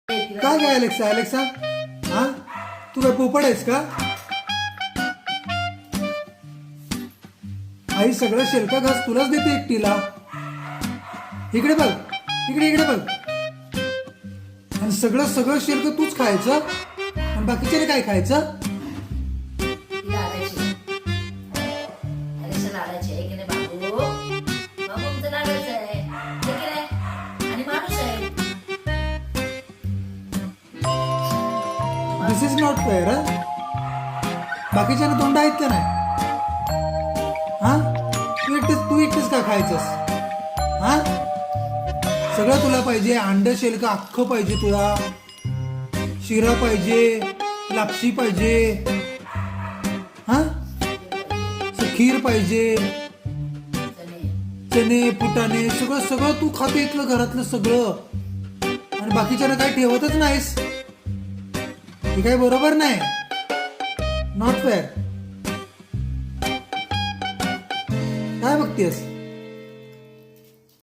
काय काय Alexa Alexa, हा तू काय पोपट आहेस का? आई सगळं शेलका घास तुलाच देते एकटीला. इकडे बघ, इकडे इकडे बघ. आणि सगळं सगळं शेलक तूच खायचं आणि बाकीच्याने काय खायचं? दिस इज नॉट फेअर. बाकीच्यानं तोंड आहेत का नाही? हा तू एकटेच का खायचंस? हा सगळं तुला पाहिजे. अंड शेलक अख्खं पाहिजे तुला, शिरा पाहिजे, लापशी पाहिजे, हा खीर पाहिजे, चणे फुटाणे सगळं सगळं तू खाते इथलं घरातलं सगळं आणि बाकीच्यानं काय ठेवतच नाहीस. हे काही बरोबर नाही. Not fair. काय बघतेस?